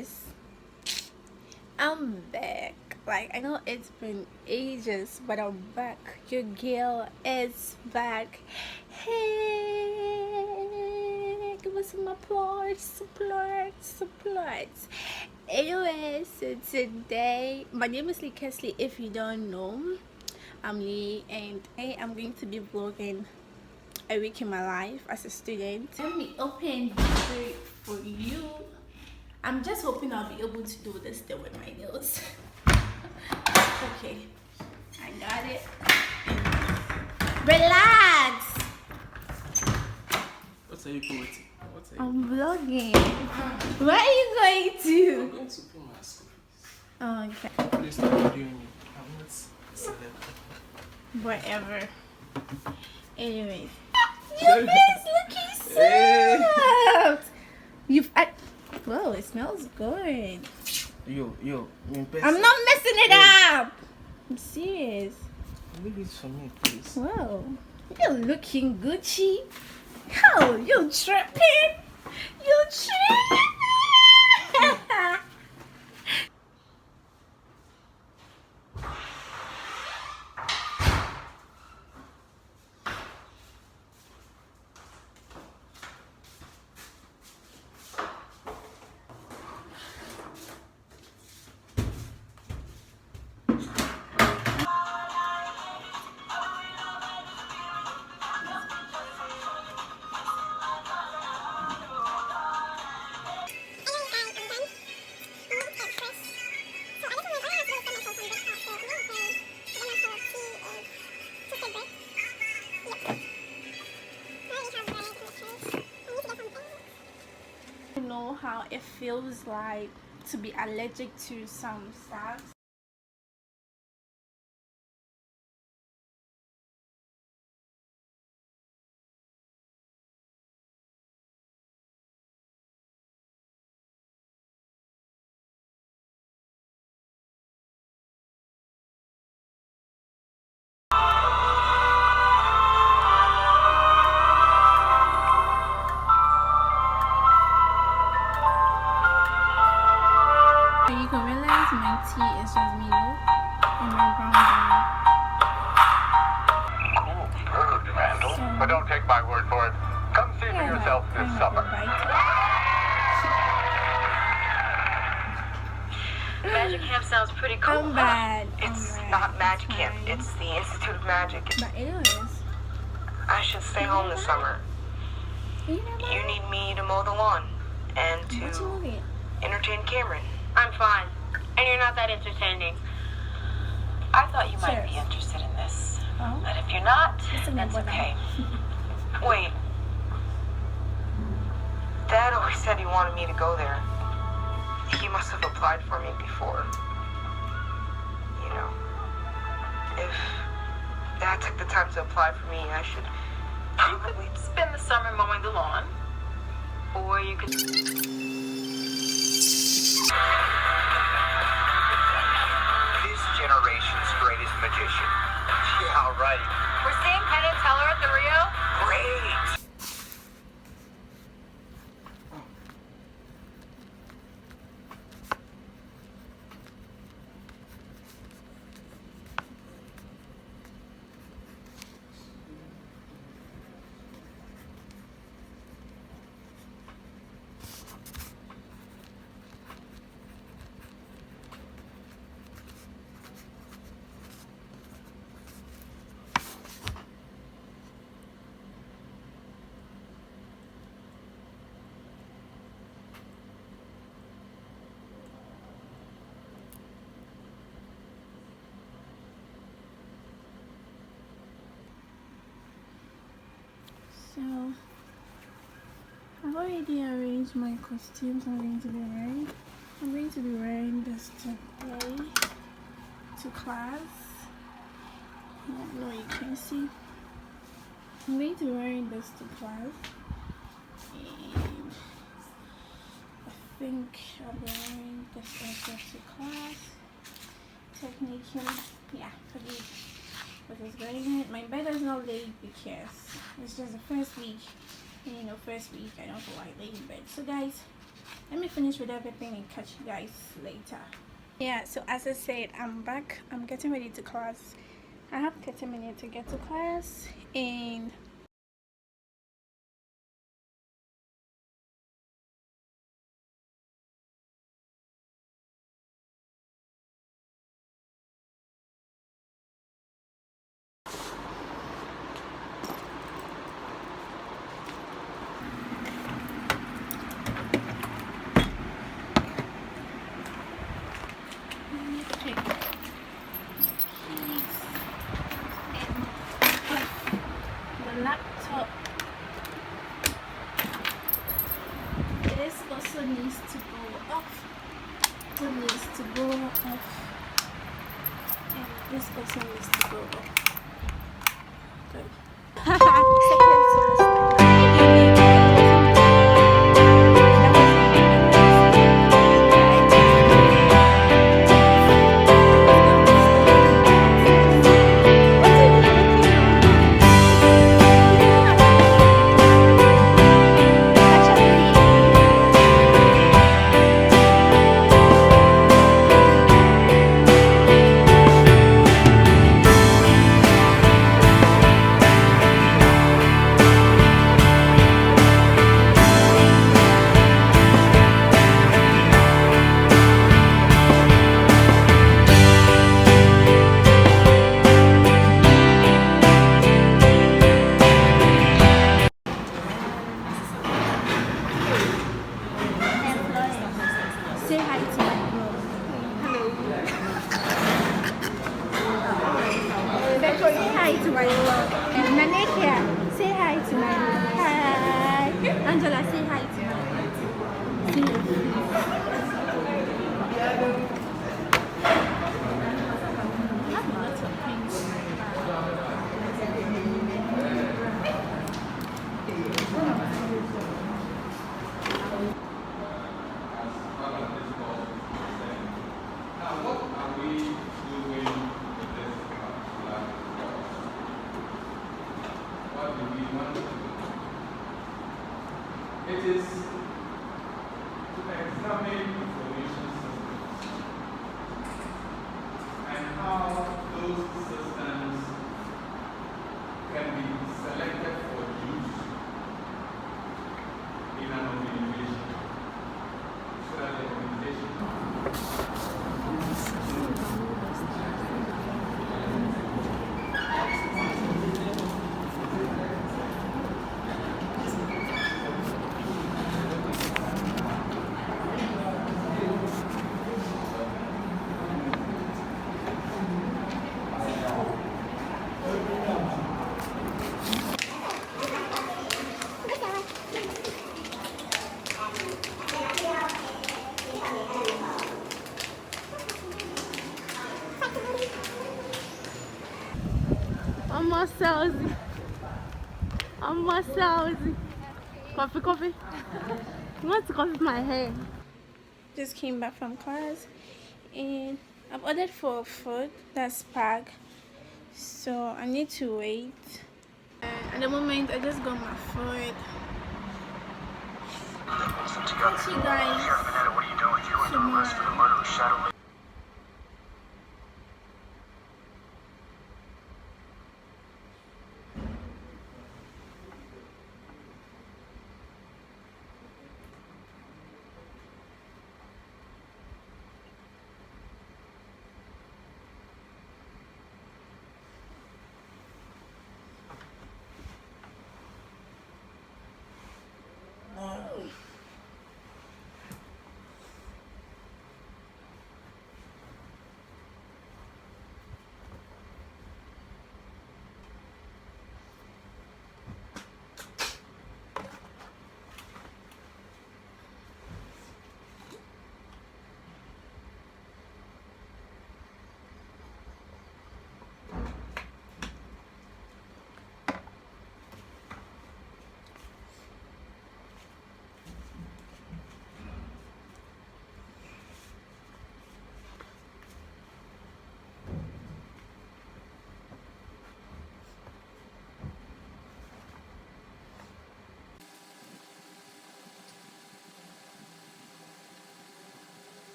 guys, I'm back. Like, I know it's been ages, but I'm back. Your girl is back. Hey, give us some applause. Anyway, so today, my name is Lee Kesley. If you don't know, I'm Lee, and I am going to be vlogging a week in my life as a student. Let me open this for you. I'm just hoping I'll be able to do this thing with my nails. Okay, I got it. Relax. What are you doing? I'm vlogging. Where are you going to? I'm going to pay my school fees. Oh, okay. Please stop videoing me. I'm not celebrity. Whatever. Anyways. Your face looking so You've whoa, it smells good. Yo, I'm not messing it up. I'm serious. Leave it for me, please. Whoa, you're looking Gucci. Oh, you tripping? You tripping? Know how it feels like to be allergic to some stuff. You can realize my tea is just Milo and my brown Cool bird, Randall. But don't take my word for it. Come see for yourself this summer. Magic Camp sounds pretty cool. I'm bad. It's not Magic Camp. It's the Institute of Magic. But it is. I should stay home this summer. You know You need me to mow the lawn and what you to moving? entertain Cameron. I'm fine. And you're not that entertaining. I thought you might be interested in this. Oh. But if you're not, Listen, that's what okay. Wait. Dad always said he wanted me to go there. He must have applied for me before. You know, if Dad took the time to apply for me, I should probably spend the summer mowing the lawn. Or you could... This generation's greatest magician. Yeah, right. We're seeing Penn and Teller at the Rio? Great. So I've already arranged my costumes I'm going to be wearing. I'm going to be wearing this today to class. I don't know, you can see. I'm going to be wearing this to class. And I think I'll be wearing this also to class. Technically, yeah, because my bed is not laid because it's just the first week. And you know, first week I don't feel like laying in bed. So guys, Let me finish with everything and catch you guys later. Yeah, so as I said, I'm back. I'm getting ready to class. I have 30 minutes to get to class, and okay. The laptop. This also needs to go off. It needs to go off. And this also needs to go off. Good. Second say hi to my bro. Hello. Say hi to my bro. And Nanek here. Say hi to my bro. Hi. Angela, say hi to my bro. I have lots of things. It is to examine information systems and how those systems can be selected for use in an organization so that the organization Almost salesy. Almost salesy. Coffee, coffee. You want to coffee my hair? Just came back from class and I've ordered for food that's packed. So I need to wait. And at the moment I just got my food. Catch you guys tomorrow.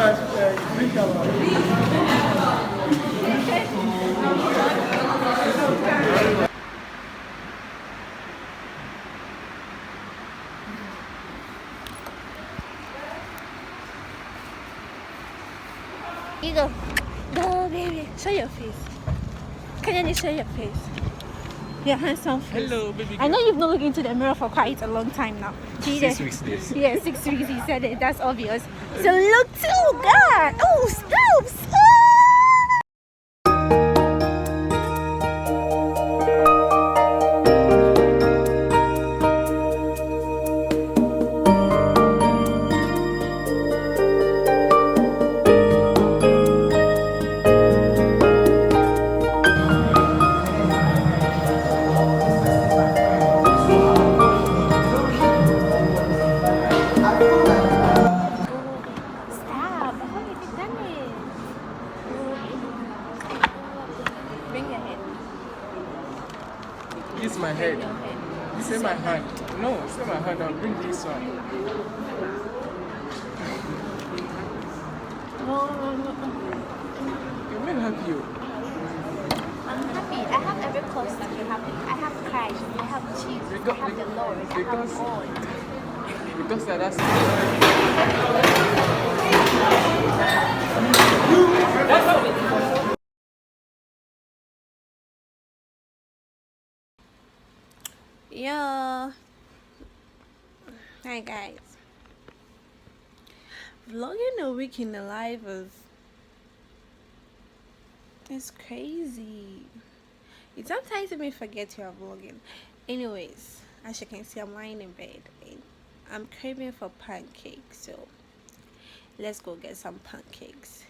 much drink about. You go. Go, baby. Show your face. Can you show your face? Your handsome face. Hello, baby. I know you've not looked into the mirror for quite a long time now. 6 weeks this. Yeah, 6 weeks. He said it. That's obvious. So look too good. Oh, stop, stop. Stop. I thought you done it. Bring your head. This is my head. Your head. This is my hand. No, this is my hand. I'll bring this one. Let me help you. I'm happy. I have every cause to be happy. I have Christ. I have Jesus. I have the Lord. I have God. Because that's Yeah. Hi guys. Vlogging a week in the life is crazy. It sometimes even forget you are vlogging. Anyways, as you can see, I'm lying in bed and I'm craving for pancakes, so let's go get some pancakes.